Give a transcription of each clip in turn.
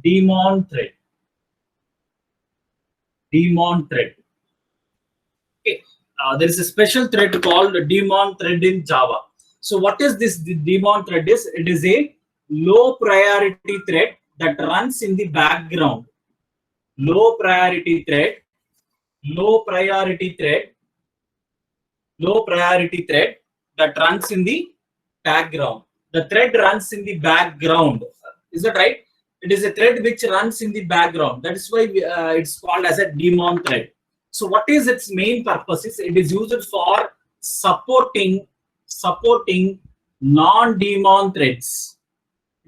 daemon thread. Daemon thread. Okay. There is a special thread called daemon thread in Java. So what is this daemon thread is? It is a low priority thread that runs in the background. Low priority thread, low priority thread, low priority thread that runs in the background. The thread runs in the background. Is that right? It is a thread which runs in the background. That is why it's called as a daemon thread. So what is its main purpose? It is used for supporting non-daemon threads.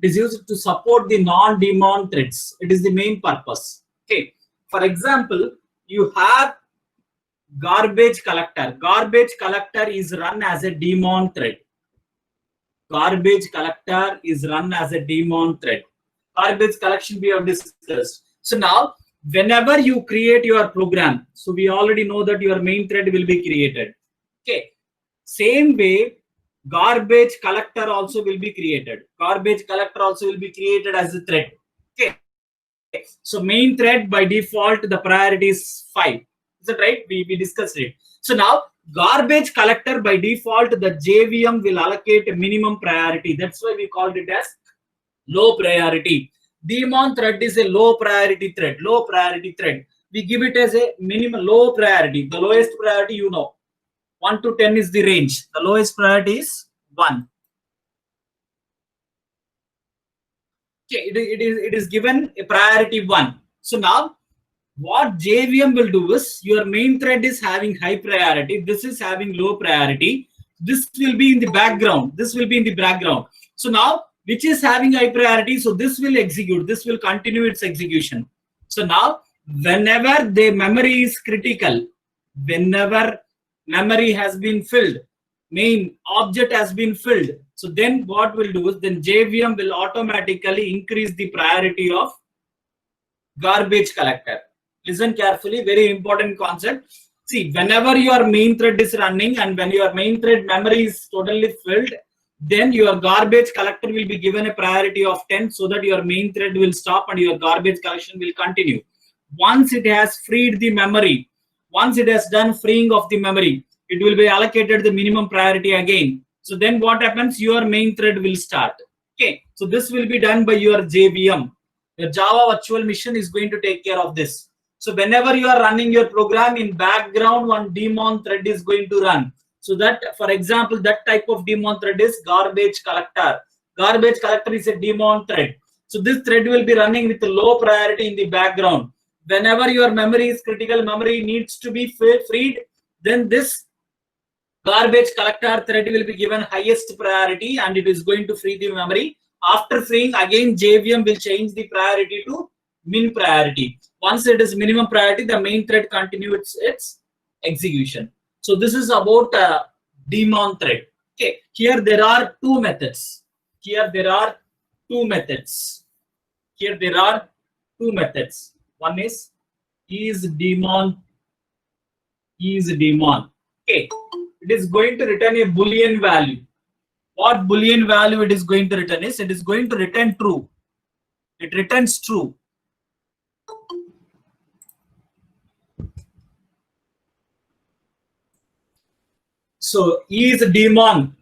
It is used to support the non-daemon threads. It is the main purpose. Okay. For example, you have garbage collector. Garbage collector is run as a daemon thread. Garbage collector is run as a daemon thread. Garbage collection we have discussed. So now, whenever you create your program, so we already know that your main thread will be created. Okay. Same way, garbage collector also will be created. Garbage collector also will be created as a thread. Okay. So main thread by default, the priority is 5. Is that right? We discussed it. So now garbage collector by default, the JVM will allocate a minimum priority. That's why we called it as low priority. Daemon thread is a low priority thread. Low priority thread. We give it as a minimum low priority. The lowest priority, you know, 1 to 10 is the range. The lowest priority is 1. Okay, it is given a priority 1. So now what JVM will do is, your main thread is having high priority. This is having low priority. This will be in the background. This will be in the background. So now, which is having high priority? So this will execute. This will continue its execution. So now, whenever the memory is critical, whenever memory has been filled, main object has been filled. So then what will do is, then JVM will automatically increase the priority of garbage collector. Listen carefully, very important concept. See, whenever your main thread is running and when your main thread memory is totally filled, then your garbage collector will be given a priority of 10 so that your main thread will stop and your garbage collection will continue. Once it has freed the memory, once it has done freeing of the memory, it will be allocated the minimum priority again. So then what happens? Your main thread will start. Okay, so this will be done by your JVM. The Java virtual machine is going to take care of this. So whenever you are running your program, in background, one daemon thread is going to run. So that, for example, that type of daemon thread is garbage collector. Garbage collector is a daemon thread. So this thread will be running with a low priority in the background. Whenever your memory is critical, memory needs to be freed, then this garbage collector thread will be given highest priority and it is going to free the memory. After freeing, again JVM will change the priority to min priority. Once it is minimum priority, the main thread continues its execution. So this is about daemon thread. Okay, here there are two methods. Here there are two methods. Here there are two methods. One is daemon. Okay, it is going to return a Boolean value. What Boolean value it is going to return is, it is going to return true. It returns true. So daemon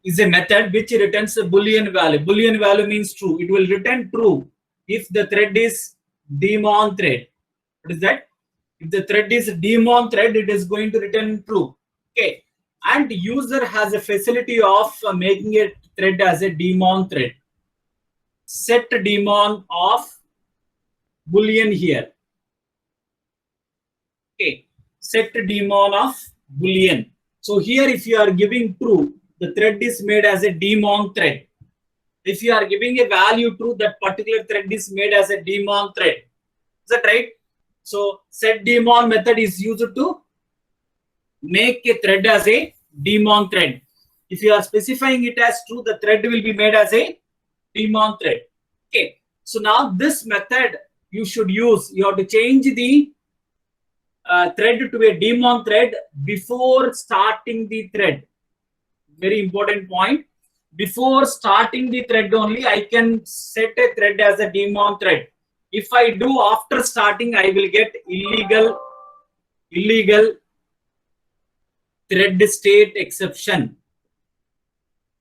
is a method which returns a Boolean value. Boolean value means true. It will return true if the thread is daemon thread. What is that? If the thread is daemon thread, it is going to return true. Okay. And user has a facility of making a thread as a daemon thread. Set daemon of Boolean here. Okay. Set daemon of Boolean. So here, if you are giving true, the thread is made as a daemon thread. If you are giving a value true, that particular thread is made as a daemon thread. Is that right? So set daemon method is used to make a thread as a daemon thread. If you are specifying it as true, the thread will be made as a daemon thread. Okay. So now this method you should use. You have to change the thread to a daemon thread before starting the thread. Very important point. Before starting the thread only, I can set a thread as a daemon thread. If I do after starting, I will get illegal thread state exception.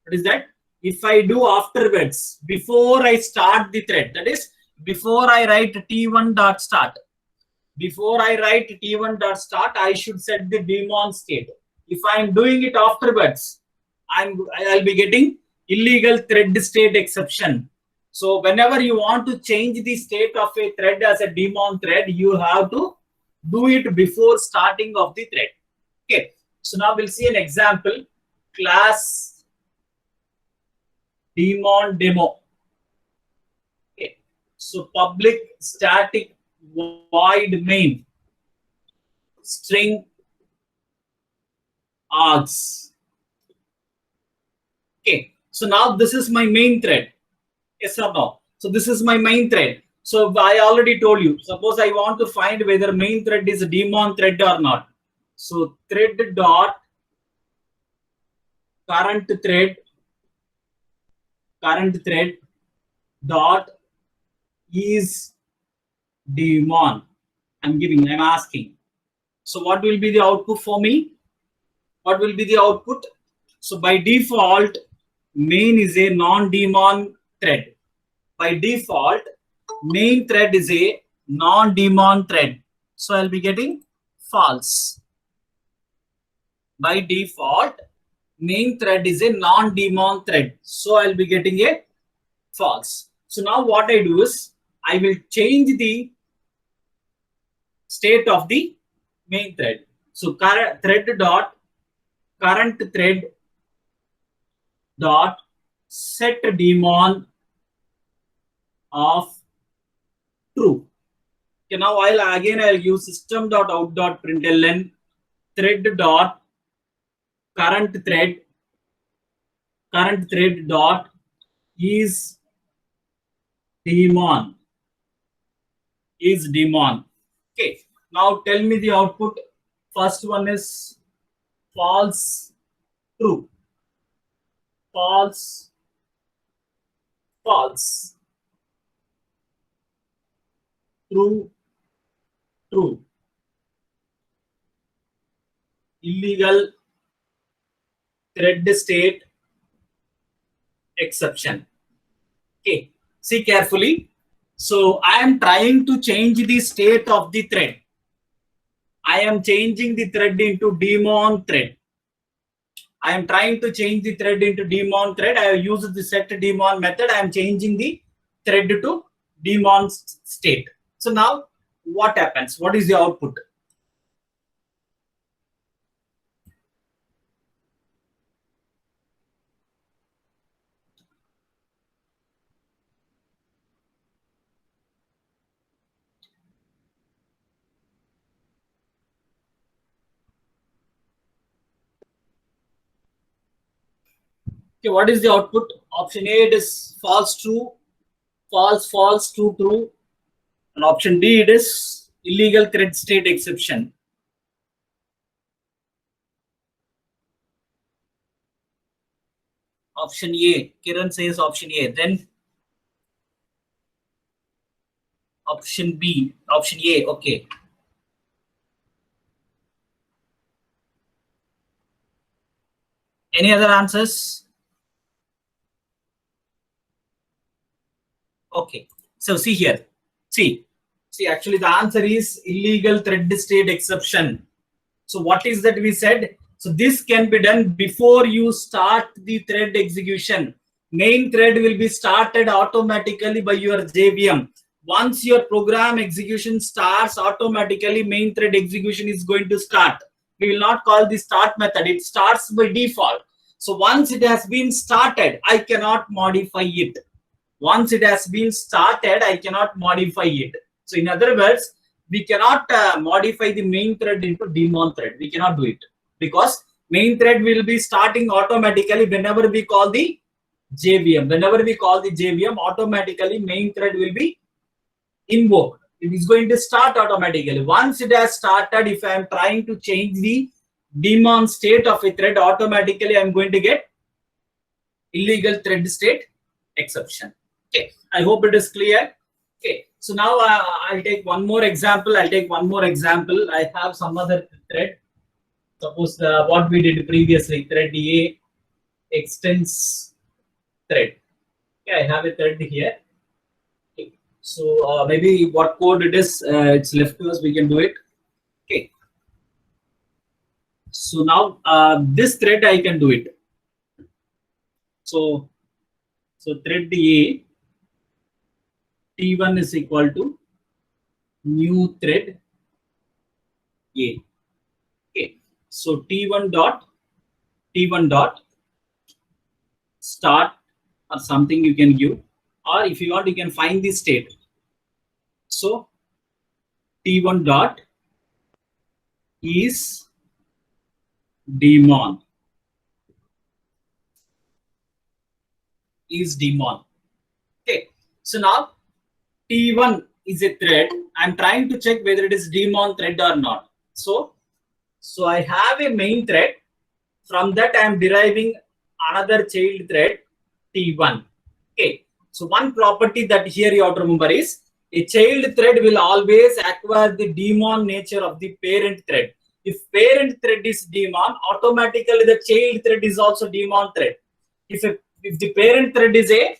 What is that? If I do afterwards, before I start the thread, that is before I write t1.start, before I write t1.start, I should set the daemon state. If I am doing it afterwards, I'll be getting illegal thread state exception. So whenever you want to change the state of a thread as a daemon thread, you have to do it before starting of the thread. Okay. So now we'll see an example. Class daemon demo. Okay. So public static void main string args. Okay. So now this is my main thread. Yes or no? So this is my main thread. So I already told you, suppose I want to find whether main thread is a daemon thread or not. So thread dot current thread dot is daemon. I'm asking. So what will be the output for me? What will be the output? So by default, main is a non-daemon thread. By default, main thread is a non-daemon thread. So I'll be getting false. By default, main thread is a non-daemon thread. So I'll be getting a false. So now what I do is I will change the state of the main thread. So thread dot current thread dot set daemon of true. Okay, now I'll use system.out.println thread dot current thread dot is daemon. Okay, now tell me the output. First one is false, true, false, false, true, true, illegal thread state exception. Okay, see carefully. So I am trying to change the state of the thread. I am changing the thread into daemon thread. I am trying to change the thread into daemon thread. I have used the set daemon method. I am changing the thread to daemon state. So now what happens? What is the output? Okay, what is the output? Option A, it is false, true, false, false, true, true. And option D, it is illegal thread state exception. Option A, Kiran says option A. Then option B, option A, okay. Any other answers? Okay, so see here. See, actually the answer is illegal thread state exception. So what is that we said? So this can be done before you start the thread execution. Main thread will be started automatically by your JVM. Once your program execution starts, automatically main thread execution is going to start. We will not call the start method. It starts by default. So once it has been started, I cannot modify it. Once it has been started, I cannot modify it. So in other words, we cannot modify the main thread into daemon thread. We cannot do it because main thread will be starting automatically whenever we call the JVM. Whenever we call the JVM, automatically main thread will be invoked. It is going to start automatically. Once it has started, if I am trying to change the daemon state of a thread, automatically I am going to get illegal thread state exception. Okay, I hope it is clear. Okay, so now I'll take one more example. I have some other thread. Suppose what we did previously, thread A extends thread. Okay, I have a thread here. Okay. So maybe what code it is, it's left to us. We can do it. Okay. So now this thread I can do it. So thread A T1 is equal to new thread A. Okay. So T1 dot start or something you can give, or if you want you can find the state. So T1 dot is daemon. Okay, so now T1 is a thread. I'm trying to check whether it is daemon thread or not. So I have a main thread. From that I am deriving another child thread T1. Okay, so one property that here you have to remember is a child thread will always acquire the daemon nature of the parent thread. If parent thread is daemon, automatically the child thread is also daemon thread. If the parent thread is a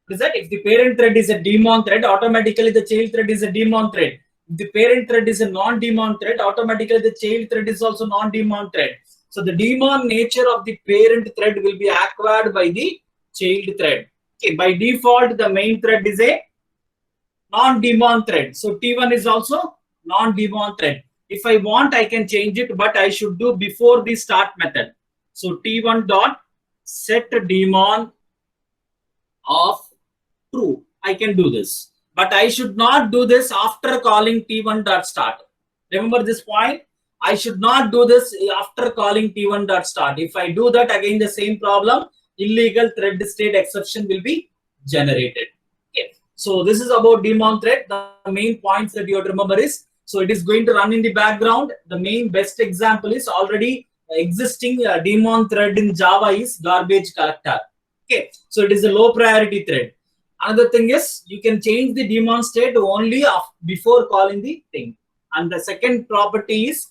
if the parent thread is a daemon thread, automatically the child thread is a daemon thread. If the parent thread is a non-daemon thread, automatically the child thread is also non-daemon thread. So the daemon nature of the parent thread will be acquired by the child thread. Okay, by default, the main thread is a non-daemon thread. So T1 is also non-daemon thread. If I want, I can change it, but I should do before the start method. So T1 dot set daemon of true. I can do this, but I should not do this after calling T1 dot start. Remember this point. I should not do this after calling T1 dot start. If I do that, again the same problem, illegal thread state exception will be generated. Okay. So this is about daemon thread. The main points that you have to remember is, so it is going to run in the background. The main best example is already existing daemon thread in Java is garbage collector. Okay, so it is a low priority thread. Another thing is you can change the daemon state only before calling the thing. And the second property is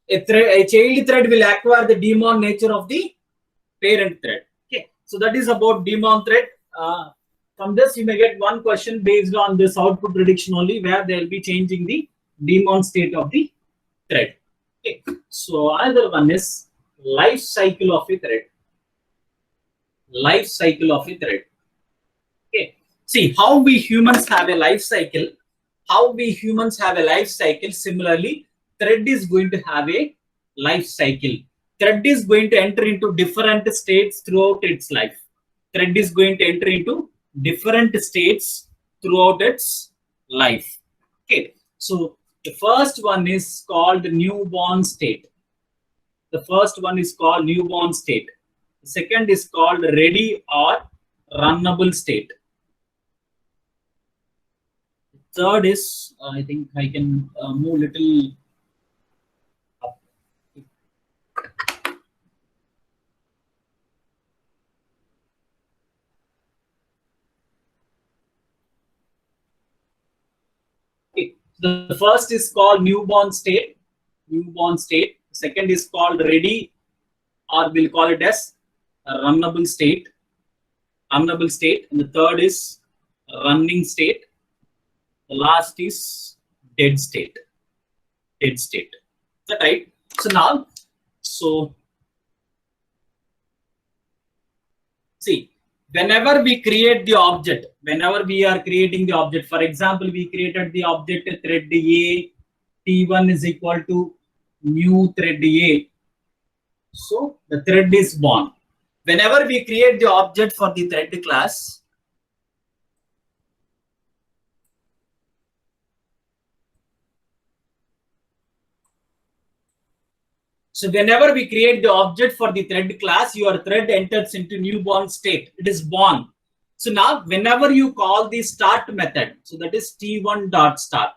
a child thread will acquire the daemon nature of the parent thread. Okay, so that is about daemon thread. From this, you may get one question based on this output prediction only, where they will be changing the daemon state of the thread. Okay, so another one is life cycle of a thread. Life cycle of a thread. Okay, see how we humans have a life cycle. Similarly, thread is going to have a life cycle. Thread is going to enter into different states throughout its life. Okay, so the first one is called newborn state. The second is called ready or runnable state. Third is, I think I can move little up. Okay. The first is called newborn state. Second is called ready, or we'll call it as runnable state. And the third is running state. The last is dead state. Is that right? So now, see, whenever we create the object, for example, we created the object thread A, T1 is equal to new thread A. So the thread is born. Whenever we create the object for the thread class, your thread enters into newborn state. It is born. So now, whenever you call the start method, so that is T1 dot start.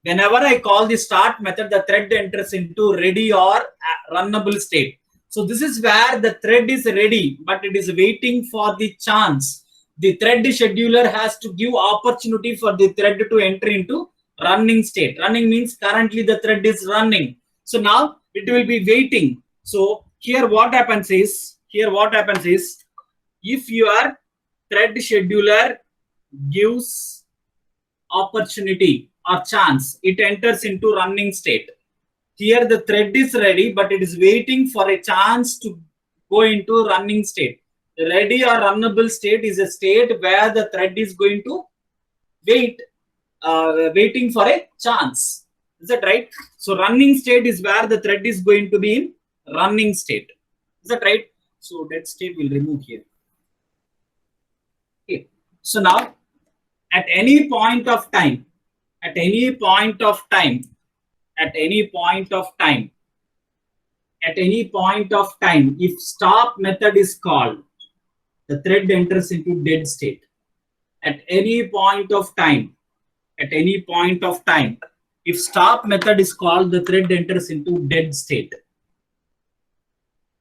Whenever I call the start method, the thread enters into ready or runnable state. So this is where the thread is ready, but it is waiting for the chance the thread scheduler has to give opportunity for the thread to enter into running state. Running means currently the thread is running. So now it will be waiting. So here what happens is, if your thread scheduler gives opportunity or chance, it enters into running state. Here the thread is ready, but it is waiting for a chance to go into running state. The ready or runnable state is a state where the thread is going to waiting for a chance. Is that right? So running state is where the thread is going to be in running state. Is that right? So dead state will remove here. Okay. So now at any point of time, if stop method is called, the thread enters into dead state. At any point of time, if stop method is called, the thread enters into dead state.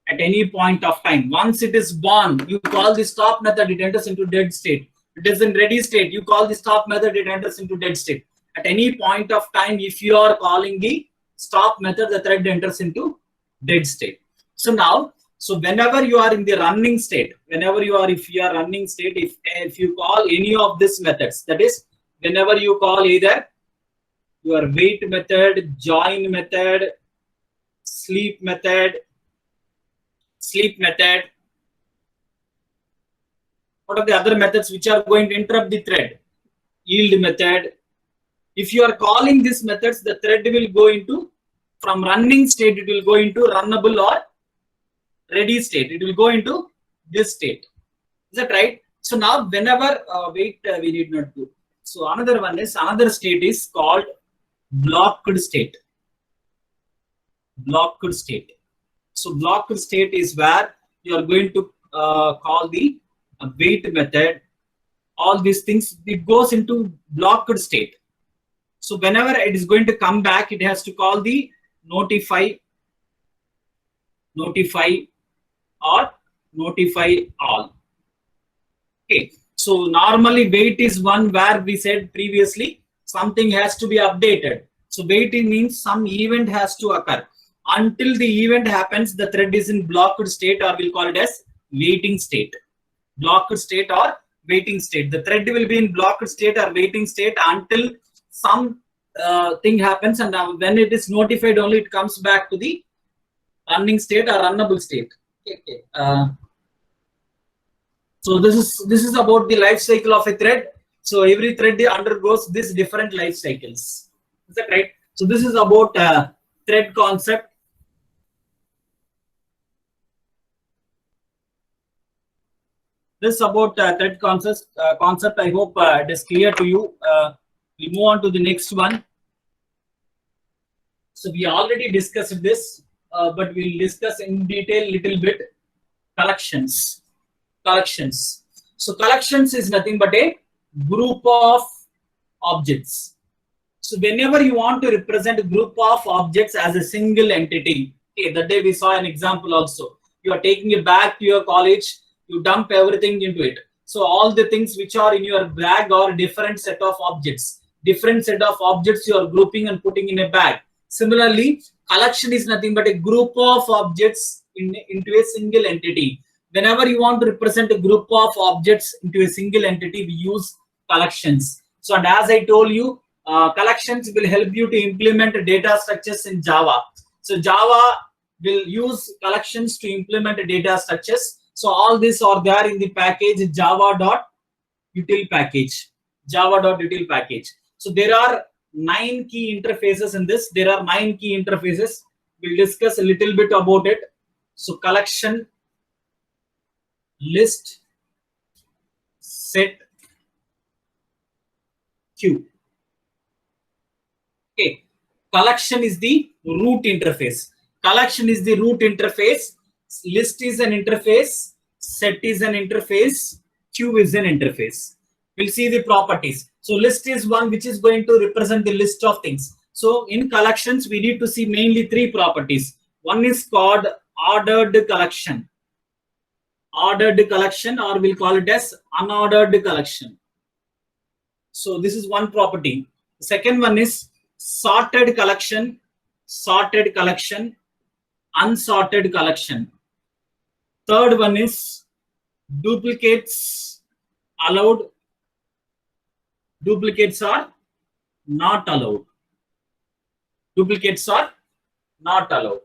At any point of time, once it is born, you call the stop method, it enters into dead state. It is in ready state, you call the stop method, it enters into dead state. At any point of time, if you are calling the stop method, the thread enters into dead state. So now, whenever you are in the running state, if you are running state, if you call any of these methods, that is, whenever you call either your wait method, join method, sleep method, what are the other methods which are going to interrupt the thread? Yield method. If you are calling these methods, the thread will go into, from running state, it will go into runnable or ready state. It will go into this state. Is that right? So now whenever, we need not do. So another state is called blocked state. So blocked state is where you are going to call the wait method. All these things, it goes into blocked state. So whenever it is going to come back, it has to call the notify or notify all. Okay. So normally wait is one where we said previously something has to be updated. So waiting means some event has to occur. Until the event happens, the thread is in blocked state, or we'll call it as waiting state. Blocked state or waiting state. The thread will be in blocked state or waiting state until some thing happens, and when it is notified, only it comes back to the running state or runnable state. Okay. So this is about the life cycle of a thread. So every thread undergoes these different life cycles. Is that right? So this is about thread concept. This is about thread concept. I hope it is clear to you. We move on to the next one. So we already discussed this, but we'll discuss in detail little bit. Collections. So collections is nothing but a group of objects. So whenever you want to represent a group of objects as a single entity, okay, that day we saw an example also. You are taking a bag to your college, you dump everything into it. So all the things which are in your bag are different set of objects. Different set of objects you are grouping and putting in a bag. Similarly, collection is nothing but a group of objects into a single entity. Whenever you want to represent a group of objects into a single entity, we use collections. So, and as I told you, collections will help you to implement data structures in Java. So Java will use collections to implement data structures. So all these are there in the package java.util package. Java.util package. So there are 9 key interfaces in this. We'll discuss a little bit about it. So collection, list, set, queue. Okay. Collection is the root interface. List is an interface. Set is an interface. Queue is an interface. We'll see the properties. So list is one which is going to represent the list of things. So in collections, we need to see mainly 3 properties. One is called ordered collection. ordered collection, or we'll call it as unordered collection. So this is one property. The second one is sorted collection, unsorted collection. Third one is duplicates allowed, duplicates are not allowed. Duplicates are not allowed.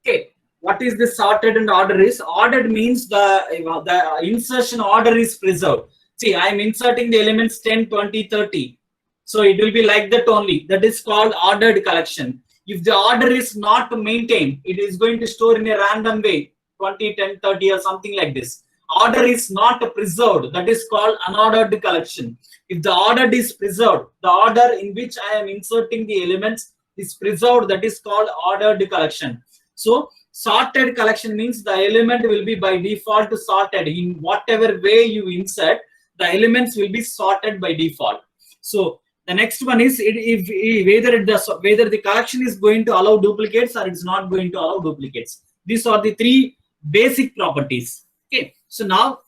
Okay, what is the sorted and ordered is? Ordered means the insertion order is preserved. See, I am inserting the elements 10, 20, 30. So it will be like that only. That is called ordered collection. If the order is not maintained, it is going to store in a random way, 20, 10, 30 or something like this. Order is not preserved. That is called unordered collection. If the order is preserved, the order in which I am inserting the elements is preserved, that is called ordered collection. So sorted collection means the element will be by default sorted. In whatever way you insert, the elements will be sorted by default. So the next one is whether the collection is going to allow duplicates or it's not going to allow duplicates. These are the three basic properties. Okay, so now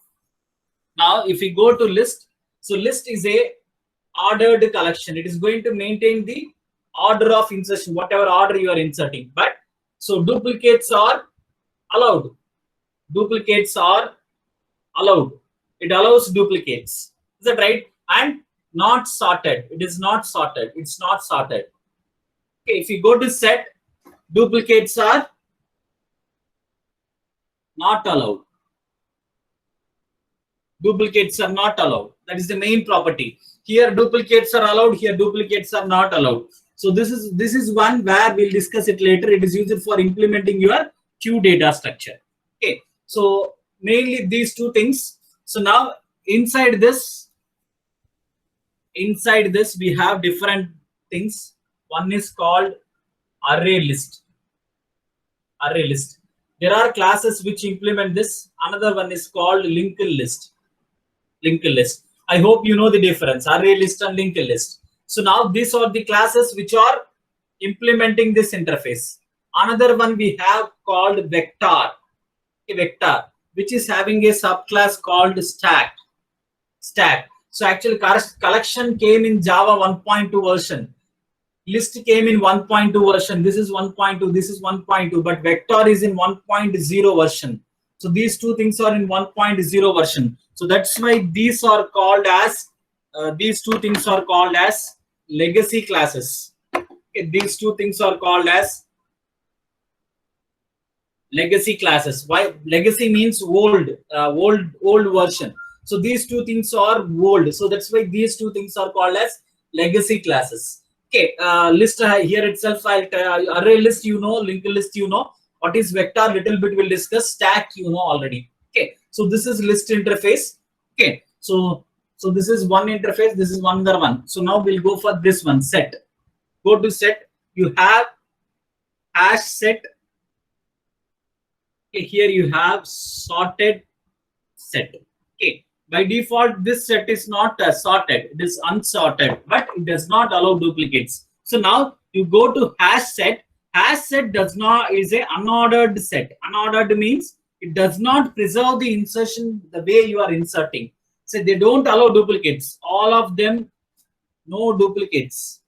if we go to list, so list is a ordered collection. It is going to maintain the order of insertion, whatever order you are inserting. But so duplicates are allowed. Duplicates are allowed. It allows duplicates. Is that right? And not sorted. It is not sorted. It's not sorted. Okay, if you go to set, duplicates are not allowed. Duplicates are not allowed. That is the main property. Here duplicates are allowed. Here duplicates are not allowed. So this is one where we'll discuss it later. It is used for implementing your queue data structure. Okay, so mainly these two things. So now inside this we have different things. One is called array list. Array list. There are classes which implement this. Another one is called linked list. Linked list. I hope you know the difference, array list and linked list. So now these are the classes which are implementing this interface. Another one we have called vector. A vector, which is having a subclass called stack. So actually collection came in Java 1.2 version. List came in 1.2 version. This is 1.2, this is 1.2, but vector is in 1.0 version. So these two things are in 1.0 version. So that's why these are called as these two things are called as legacy classes. Okay, these two things are called as legacy classes. Why? Legacy means old version. So these two things are old. So that's why these two things are called as legacy classes. Okay, list here itself. Array list, you know. Linked list, you know. What is vector? Little bit we'll discuss. Stack, you know already. Okay, so this is list interface. Okay, so this is one interface. This is one other one. So now we'll go for this one. Set. Go to set. You have hash set. Okay, here you have sorted set. Okay, by default this set is not sorted, it is unsorted, but it does not allow duplicates. So now you go to hash set. Hash set is a unordered set. Unordered means it does not preserve the insertion the way you are inserting. So they don't allow duplicates. All of them, no duplicates.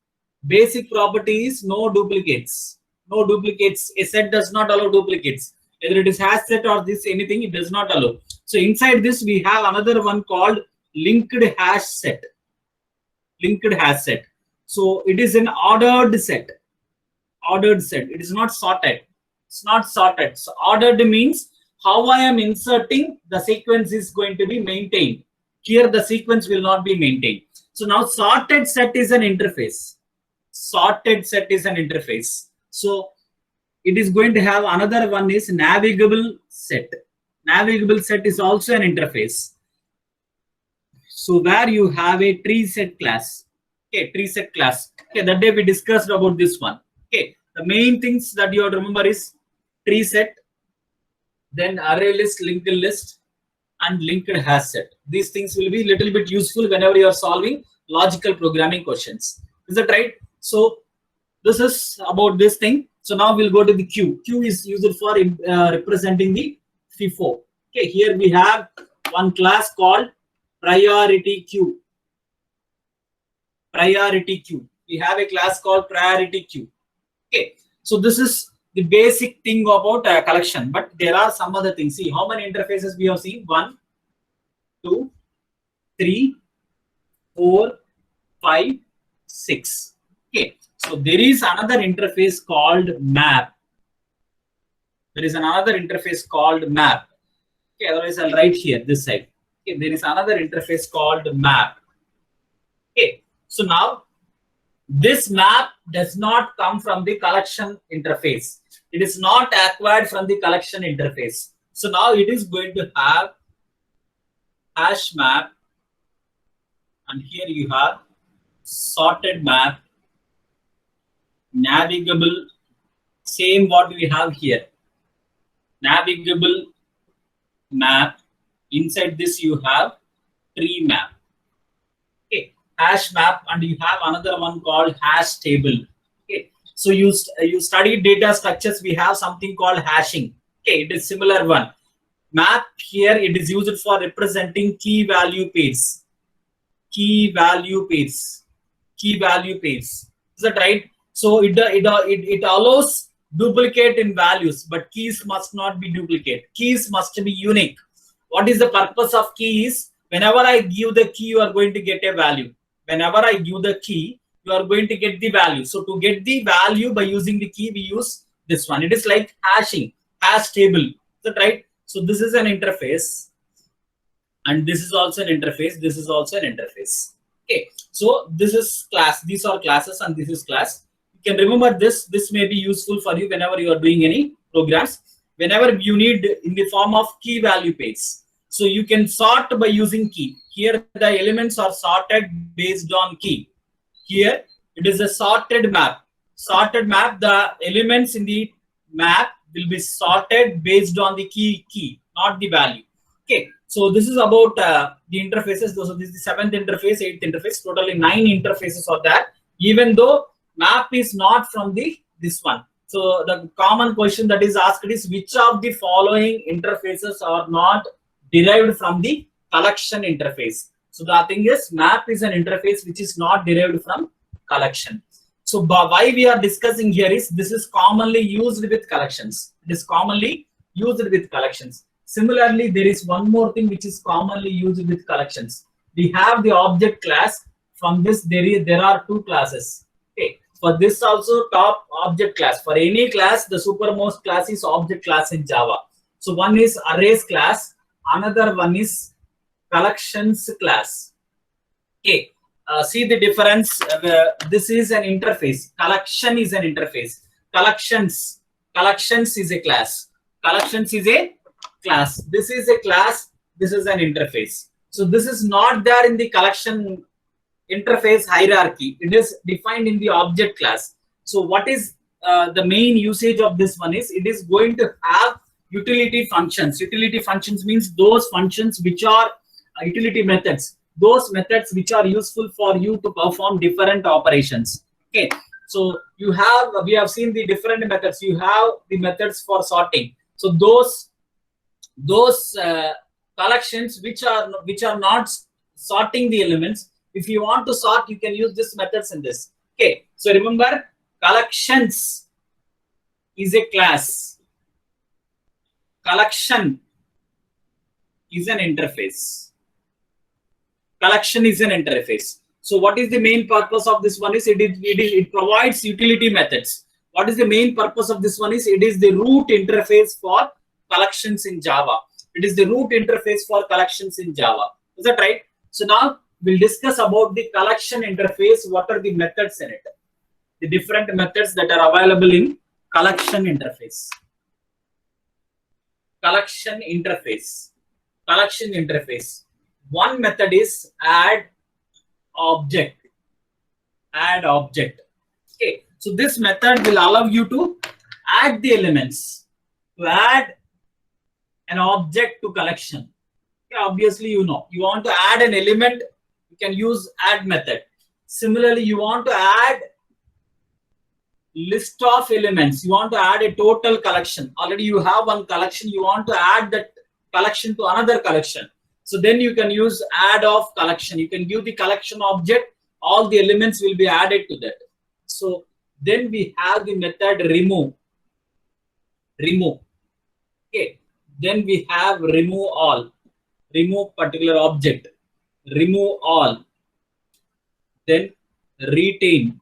Basic property is no duplicates. No duplicates. A set does not allow duplicates. Whether it is hash set or this anything, it does not allow. So inside this we have another one called linked hash set. Linked hash set. So it is an ordered set. Ordered set. It is not sorted. It's not sorted. So ordered means how I am inserting, the sequence is going to be maintained. Here the sequence will not be maintained. So now sorted set is an interface. Sorted set is an interface. So it is going to have another one is navigable set. Navigable set is also an interface. So where you have a tree set class. Okay, tree set class. Okay, that day we discussed about this one. Okay, the main things that you have to remember is tree set, then array list, linked list, and linked hash set. These things will be little bit useful whenever you are solving logical programming questions. Is that right? So this is about this thing. So now we'll go to the queue. Queue is used for representing the FIFO. Okay, here we have one class called priority queue. Priority queue. We have a class called priority queue. Okay, so this is the basic thing about collection, but there are some other things. See how many interfaces we have seen: 1, 2, 3, 4, 5, 6. Okay, so there is another interface called map. There is another interface called map. Okay, otherwise I'll write here this side. Okay, there is another interface called map. Okay, so now this map does not come from the collection interface. It is not acquired from the collection interface. So now it is going to have hash map, and here you have sorted map, navigable, same what we have here, navigable map. Inside this you have tree map. Okay, hash map, and you have another one called hash table. Okay, so you studied data structures. We have something called hashing. Okay, it is similar one. Map here, it is used for representing key value pairs. Key value pairs. Key value pairs. Is that right? So it allows duplicate in values, but keys must not be duplicate. Keys must be unique. What is the purpose of keys? Whenever I give the key, you are going to get a value. Whenever I give the key, you are going to get the value. So to get the value by using the key, we use this one. It is like hashing, hash table. Is that right? So this is an interface, and this is also an interface. This is also an interface. Okay. So this is class. These are classes, and this is class. You can remember this. This may be useful for you whenever you are doing any programs. Whenever you need in the form of key value pairs. So you can sort by using key. Here the elements are sorted based on key. Here it is a sorted map. Sorted map, the elements in the map will be sorted based on the key, not the value. Okay, so this is about the interfaces. So this is the 7th interface, 8th interface. Totally 9 interfaces are there. Even though map is not from this one. So the common question that is asked is, which of the following interfaces are not derived from the collection interface? So the thing is, map is an interface which is not derived from collection. So why we are discussing here is, this is commonly used with collections. It is commonly used with collections. Similarly, there is one more thing which is commonly used with collections. We have the object class. From this, there are 2 classes. Okay. For this also, top object class. For any class, the supermost class is object class in Java. So one is arrays class. Another one is collections class. Okay, see the difference. This is an interface. Collection is an interface. Collections is a class. Collections is a class. This is a class. This is an interface. So this is not there in the collection interface hierarchy. It is defined in the object class. So what is the main usage of this one is, it is going to have utility functions. Utility functions means those functions which are utility methods, those methods which are useful for you to perform different operations. Okay, so we have seen the different methods. You have the methods for sorting. So those collections which are not sorting the elements, if you want to sort, you can use this methods in this. Okay, so remember, collections is a class. Collection is an interface. Collection is an interface. So what is the main purpose of this one is, it provides utility methods. What is the main purpose of this one is, it is the root interface for collections in Java. It is the root interface for collections in Java. Is that right? So now we'll discuss about the collection interface. What are the methods in it? The different methods that are available in collection interface. Collection interface. Collection interface. One method is add object. Add object. Okay. So this method will allow you to add the elements. To add an object to collection. Okay, obviously, you know, you want to add an element, you can use add method. Similarly, you want to add list of elements. You want to add a total collection. Already you have one collection. You want to add that collection to another collection. So then you can use add of collection. You can give the collection object, all the elements will be added to that. So then we have the method remove. Okay. Then we have remove all. Remove particular object. Remove all. Then retain.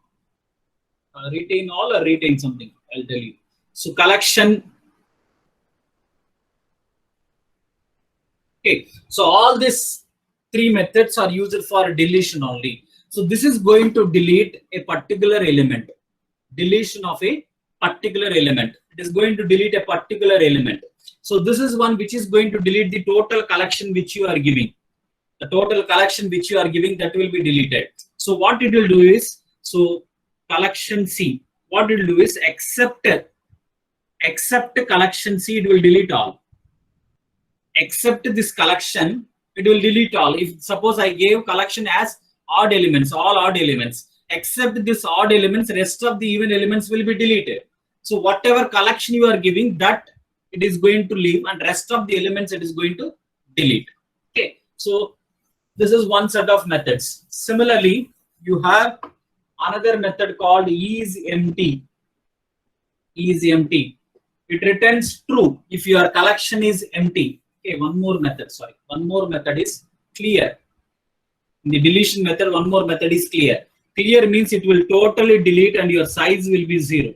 Retain all or retain something. I'll tell you. So collection. Okay. So all these three methods are used for deletion only. So this is going to delete a particular element. Deletion of a particular element. It is going to delete a particular element. So this is one which is going to delete the total collection which you are giving. The total collection which you are giving, that will be deleted. So what it will do is, so collection C, what it will do is except collection C, it will delete all. Except this collection, it will delete all. If suppose I gave collection as odd elements, all odd elements, except this odd elements, rest of the even elements will be deleted. So whatever collection you are giving, that it is going to leave, and rest of the elements it is going to delete. Okay, so this is one set of methods. Similarly, you have another method called isEmpty. isEmpty. It returns true if your collection is empty. Okay, one more method. Sorry, one more method is clear. In the deletion method, one more method is clear. Clear means it will totally delete and your size will be 0.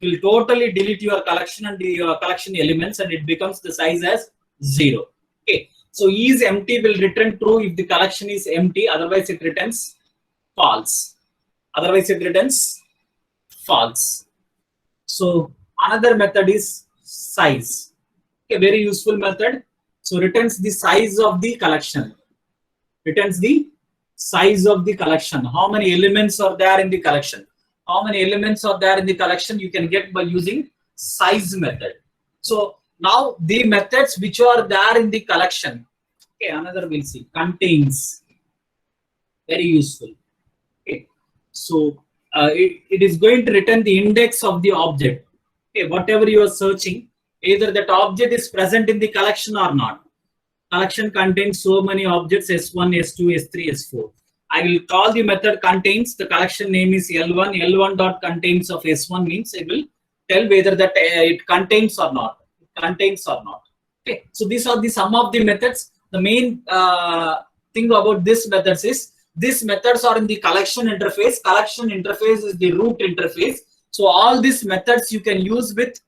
It will totally delete your collection and your collection elements, and it becomes the size as 0. Okay. So isEmpty will return true if the collection is empty, otherwise it returns false. Otherwise it returns false. So another method is size. A very useful method. So returns the size of the collection. Returns the size of the collection. How many elements are there in the collection? How many elements are there in the collection you can get by using size method. So now the methods which are there in the collection. Okay, another we'll see. Contains. Very useful. Okay. So it is going to return the index of the object. Okay, whatever you are searching, either that object is present in the collection or not. Collection contains so many objects, S1, S2, S3, S4. I will call the method contains, the collection name is L1. L1 dot contains of S1 means it will tell whether that it contains or not. It contains or not. Okay, so these are the some of the methods. The main thing about this methods is these methods are in the collection interface. Collection interface is the root interface. So all these methods you can use with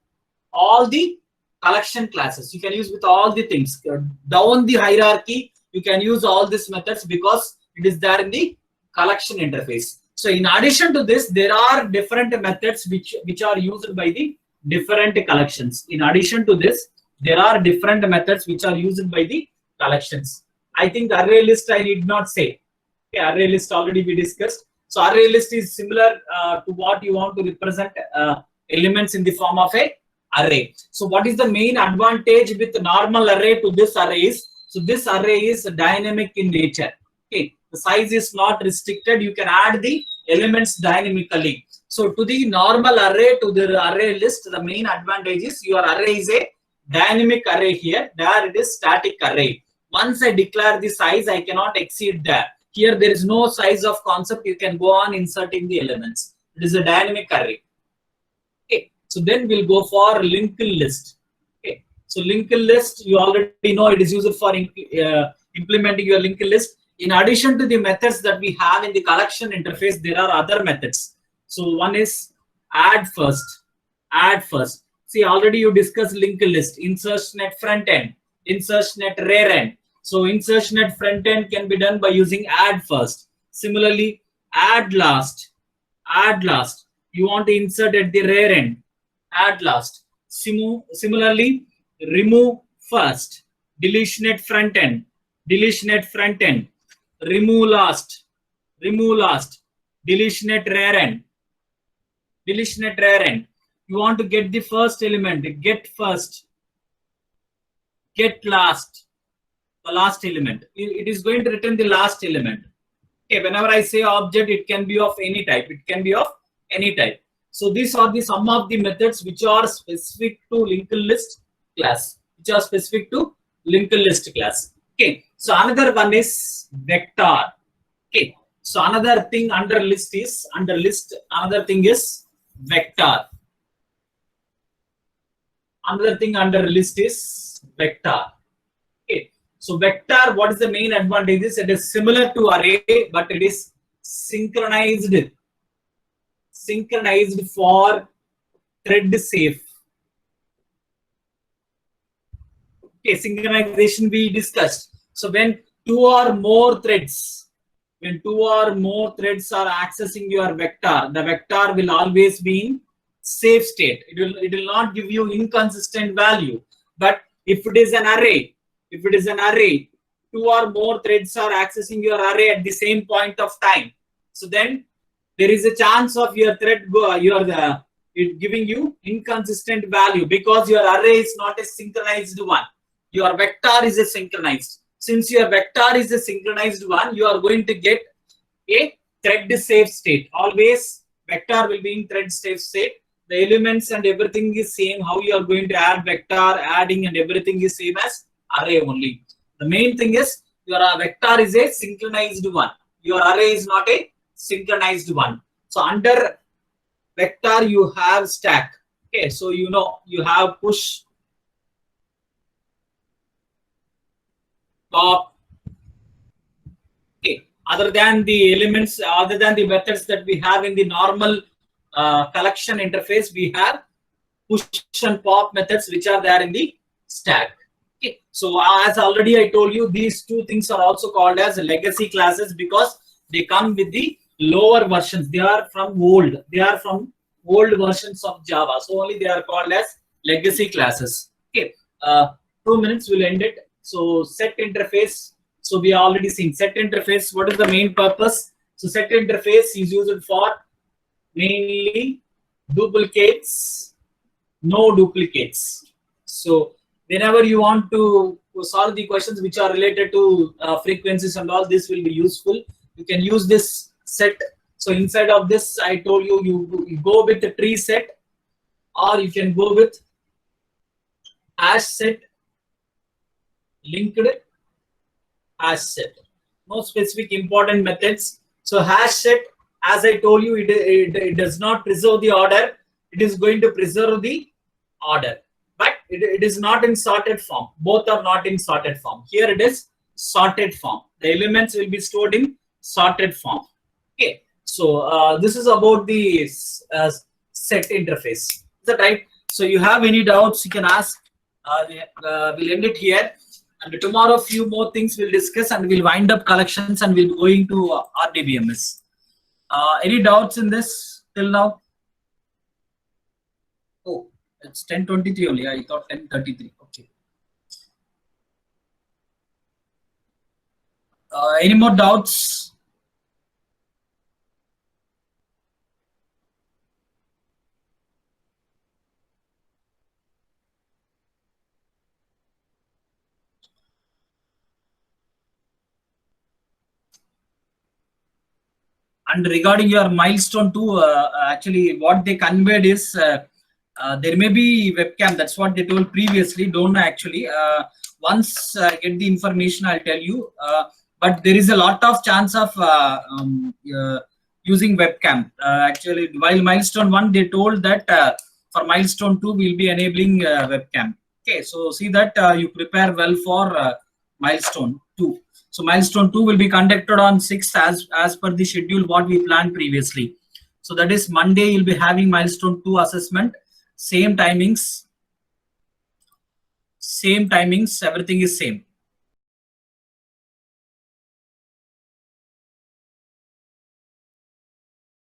all the collection classes. You can use with all the things. Down the hierarchy, you can use all these methods because it is there in the collection interface. So in addition to this, there are different methods which are used by the different collections. In addition to this, there are different methods which are used by the collections. I think array list I need not say. Okay, array list already we discussed. So array list is similar to what you want to represent elements in the form of a array. So what is the main advantage with the normal array to this array is, so this array is dynamic in nature. Okay, the size is not restricted. You can add the elements dynamically. So to the normal array, to the array list, the main advantage is your array is a dynamic array here. There it is static array. Once I declare the size, I cannot exceed that. Here there is no size of concept. You can go on inserting the elements. It is a dynamic array. Okay, so then we'll go for linked list. Okay, so linked list, you already know it is used for implementing your linked list. In addition to the methods that we have in the collection interface, there are other methods. So one is add first. Add first. See, already you discussed linked list, insertion at front end, insertion at rear end. So insertion at front end can be done by using add first. Similarly, add last. Add last. You want to insert at the rear end. Add last. Similarly, remove first. Deletion at front end. Deletion at front end. Remove last. Remove last. Deletion at rear end. Deletion at rear end. You want to get the first element. Get first. Get last. The last element. It is going to return the last element. Okay, whenever I say object, it can be of any type. It can be of any type. So these are the some of the methods which are specific to linked list class. Which are specific to linked list class. Okay, so another one is vector. Okay, so another thing under list is another thing is vector. Another thing under list is vector. Okay, so vector, what is the main advantage is it is similar to array, but it is synchronized for thread safe. Okay, synchronization we discussed. So when two or more threads are accessing your vector, the vector will always be in safe state. It will not give you inconsistent value. But if it is an array, two or more threads are accessing your array at the same point of time. So then there is a chance of your thread it giving you inconsistent value because your array is not a synchronized one. Your vector is a synchronized. Since your vector is a synchronized one, you are going to get a thread safe state. Always vector will be in thread safe state. The elements and everything is same. How you are going to add vector, adding and everything is same as array only. The main thing is your vector is a synchronized one. Your array is not a synchronized one. So under vector you have stack. Okay, so you know you have push, pop. Okay, other than the elements, other than the methods that we have in the normal collection interface, we have push and pop methods which are there in the stack. Okay, so as already I told you, these two things are also called as legacy classes because they come with the lower versions. They are from old versions of Java, so only they are called as legacy classes. Okay, 2 minutes will end it. So set interface. So we are already seen set interface. What is the main purpose? So set interface is used for mainly duplicates, no duplicates. So whenever you want to solve the questions which are related to frequencies and all, this will be useful. You can use this set. So inside of this, I told you, you go with the tree set, or you can go with hash set, linked hash set. No specific important methods. So hash set, as I told you, it does not preserve the order. It is going to preserve the order, but it is not in sorted form. Both are not in sorted form. Here it is sorted form. The elements will be stored in sorted form. Okay, so this is about the set interface. Is that right? So you have any doubts, you can ask. We'll end it here. And tomorrow, few more things we'll discuss, and we'll wind up collections, and we'll be going to RDBMS. Any doubts in this till now? Oh, it's 10:23 only. I thought 10:33. Okay. Any more doubts? And regarding your milestone 2, actually what they conveyed is there may be webcam. That's what they told previously. Don't know actually. Once I get the information, I'll tell you. But there is a lot of chance of using webcam. Actually, while milestone 1, they told that for milestone 2, we'll be enabling webcam. Okay, so see that you prepare well for milestone 2. So milestone 2 will be conducted on 6th as per the schedule what we planned previously. So that is Monday you'll be having milestone 2 assessment. Same timings, everything is same.